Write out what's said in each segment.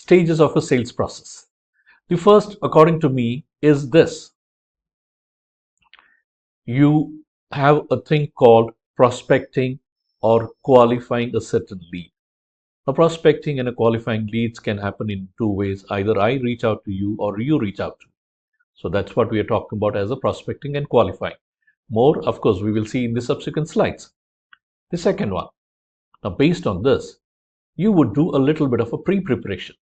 stages of a sales process. The first, according to me, is this. You have a thing called prospecting or qualifying a certain lead. Now, prospecting and a qualifying leads can happen in two ways. Either I reach out to you or you reach out to me. So that's what we are talking about as a prospecting and qualifying. More, of course, we will see in the subsequent slides. The second one. Now, based on this, you would do a little bit of a pre-preparation,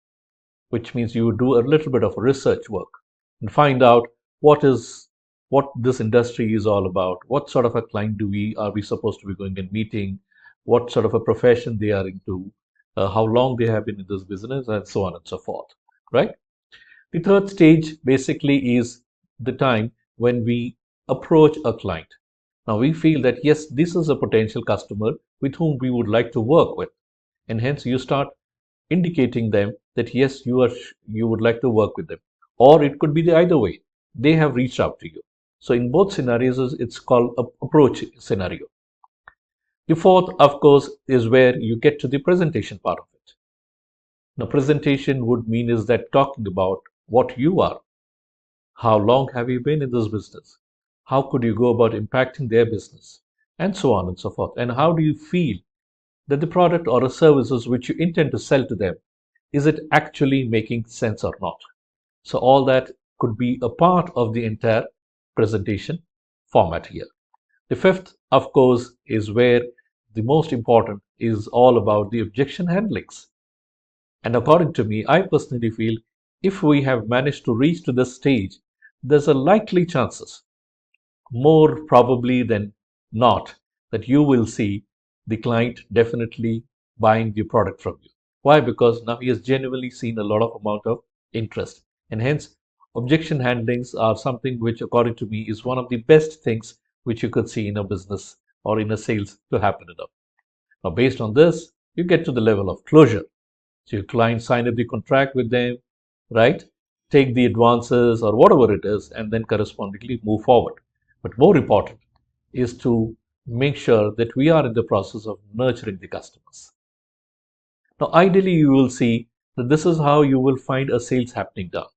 which means you would do a little bit of research work and find out what this industry is all about, what sort of a client are we supposed to be going and meeting, what sort of a profession they are into, how long they have been in this business, and so on and so forth, right? The third stage basically is the time when we approach a client. Now we feel that yes, this is a potential customer with whom we would like to work with, and hence you start indicating them that yes, you would like to work with them. Or it could be the either way. They have reached out to you. So in both scenarios, it's called an approach scenario. The fourth, of course, is where you get to the presentation part of it. Now, presentation would mean is that talking about what you are, how long have you been in this business, how could you go about impacting their business, and so on and so forth. And how do you feel that the product or the services which you intend to sell to them, is it actually making sense or not? So all that could be a part of the entire presentation format here. The fifth, of course, is where the most important is all about the objection handlings. And according to me, I personally feel if we have managed to reach to this stage, there's a likely chances, more probably than not, that you will see the client definitely buying the product from you. Why? Because now he has genuinely seen a lot of amount of interest, and hence objection handlings are something which, according to me, is one of the best things which you could see in a business or in a sales to happen enough. Now, based on this, you get to the level of closure. So your client sign up the contract with them, right? Take the advances or whatever it is, and then correspondingly move forward. But more important is to make sure that we are in the process of nurturing the customers. Now, ideally, you will see that this is how you will find a sales happening down.